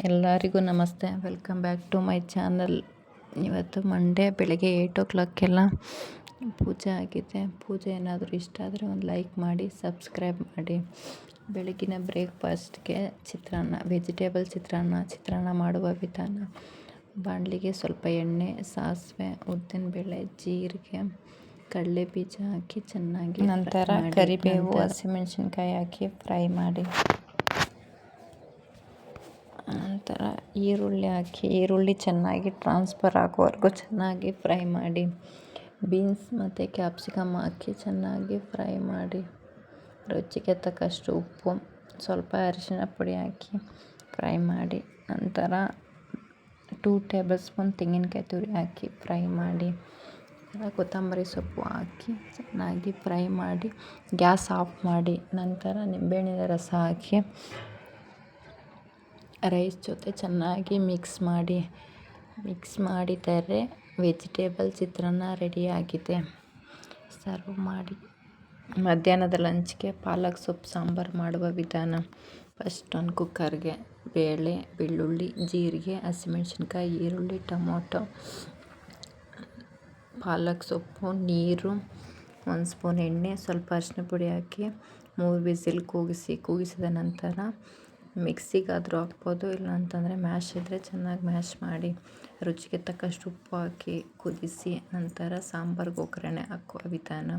ಎಲ್ಲರಿಗೂ ನಮಸ್ತೆ, welcome back to my channel. ಇವತ್ತು ಮಂಡೇ ಬೆಳಗ್ಗೆ 8 o'clock ಪೂಜೆ ಆಗಿದೆ. ಪೂಜೆ ಏನಾದರೂ ಇಷ್ಟ ಆದರೆ ಒಂದು ಲೈಕ್ ಮಾಡಿ, ಸಬ್ಸ್ಕ್ರೈಬ್ ಮಾಡಿ. ಬೆಳಗಿನ ಬ್ರೇಕ್ಫಾಸ್ಟ್ಗೆ ಚಿತ್ರಾನ್ನ, ವೆಜಿಟೇಬಲ್ ಚಿತ್ರಾನ್ನ ಮಾಡುವ ವಿಧಾನ. ಬಾಣಲಿಗೆ ಸ್ವಲ್ಪ ಎಣ್ಣೆ, ಸಾಸಿವೆ, ಉದ್ದಿನಬೇಳೆ, ಜೀರಿಗೆ, ಕಡಲೆ ಬೀಜ ಹಾಕಿ ಚೆನ್ನಾಗಿ ನಂತರ ಕರಿಬೇವು, ಹಸಿಮೆಣಸಿನ್ಕಾಯಿ ಹಾಕಿ ಫ್ರೈ ಮಾಡಿ. ನಂತರ ಈರುಳ್ಳಿ ಹಾಕಿ, ಈರುಳ್ಳಿ ಚೆನ್ನಾಗಿ ಟ್ರಾನ್ಸ್ಫರ್ ಆಗೋವರೆಗೂ ಚೆನ್ನಾಗಿ ಫ್ರೈ ಮಾಡಿ. ಬೀನ್ಸ್ ಮತ್ತು ಕ್ಯಾಪ್ಸಿಕಮ್ ಹಾಕಿ ಚೆನ್ನಾಗಿ ಫ್ರೈ ಮಾಡಿ. ರುಚಿಗೆ ತಕ್ಕಷ್ಟು ಉಪ್ಪು, ಸ್ವಲ್ಪ ಅರಿಶಿಣ ಪುಡಿ ಹಾಕಿ ಫ್ರೈ ಮಾಡಿ. ನಂತರ 2 tablespoon ತೆಂಗಿನಕಾಯಿ ತುರಿ ಹಾಕಿ ಫ್ರೈ ಮಾಡಿ. ಕೊತ್ತಂಬರಿ ಸೊಪ್ಪು ಹಾಕಿ ಚೆನ್ನಾಗಿ ಫ್ರೈ ಮಾಡಿ ಗ್ಯಾಸ್ ಆಫ್ ಮಾಡಿ. ನಂತರ ನಿಂಬೆಹಣ್ಣಿನ ರಸ ಹಾಕಿ ರೈಸ್ ಜೊತೆ ಚೆನ್ನಾಗಿ ಮಿಕ್ಸ್ ಮಾಡಿದರೆ ವೆಜಿಟೇಬಲ್ ಚಿತ್ರಾನ್ನ ರೆಡಿಯಾಗಿದೆ. ಸರ್ವ್ ಮಾಡಿ. ಮಧ್ಯಾಹ್ನದ ಲಂಚ್ಗೆ ಪಾಲಕ್ ಸೊಪ್ಪು ಸಾಂಬಾರು ಮಾಡುವ ವಿಧಾನ. ಫಸ್ಟ್ ಒಂದು ಕುಕ್ಕರ್ಗೆ ಬೇಳೆ, ಬೆಳ್ಳುಳ್ಳಿ, ಜೀರಿಗೆ, ಹಸಿಮೆಣಸಿನ್ಕಾಯಿ, ಈರುಳ್ಳಿ, ಟೊಮೊಟೊ, ಪಾಲಕ್ ಸೊಪ್ಪು, ನೀರು, 1 ಸ್ಪೂನ್ ಎಣ್ಣೆ, ಸ್ವಲ್ಪ ಅರಿಶಿನ ಪುಡಿ ಹಾಕಿ 3 ವಿಸಿಲ್ ಕೂಗಿಸಿದ ನಂತರ ಮಿಕ್ಸಿಗಾದರೂ ಹಾಕ್ಬೋದು, ಇಲ್ಲ ಅಂತಂದರೆ ಮ್ಯಾಶ್ ಇದ್ದರೆ ಚೆನ್ನಾಗಿ ಮ್ಯಾಶ್ ಮಾಡಿ. ರುಚಿಗೆ ತಕ್ಕಷ್ಟು ಉಪ್ಪು ಹಾಕಿ ಕುದಿಸಿ ನಂತರ ಸಾಂಬಾರಿಗೆ ಒಗ್ಗರಣೆ ಹಾಕುವ ವಿಧಾನ.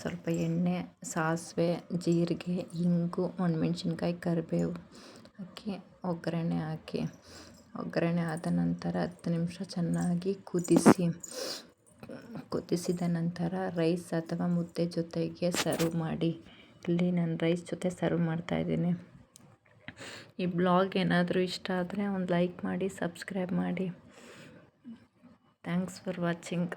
ಸ್ವಲ್ಪ ಎಣ್ಣೆ, ಸಾಸಿವೆ, ಜೀರಿಗೆ, ಇಂಗು, ಒಣಮೆಣ್ಸಿನ್ಕಾಯಿ, ಕರಿಬೇವು ಹಾಕಿ ಒಗ್ಗರಣೆ ಆದ ನಂತರ 10 ನಿಮಿಷ ಚೆನ್ನಾಗಿ ಕುದಿಸಿದ ನಂತರ ರೈಸ್ ಅಥವಾ ಮುದ್ದೆ ಜೊತೆಗೆ ಸರ್ವ್ ಮಾಡಿ. ಇಲ್ಲಿ ನಾನು ರೈಸ್ ಜೊತೆ ಸರ್ವ್ ಮಾಡ್ತಾಯಿದ್ದೀನಿ. ಈ ಬ್ಲಾಗ್ ಏನಾದರೂ ಇಷ್ಟ ಆದರೆ ಒಂದು ಲೈಕ್ ಮಾಡಿ, ಸಬ್ಸ್ಕ್ರೈಬ್ ಮಾಡಿ. Thanks for watching.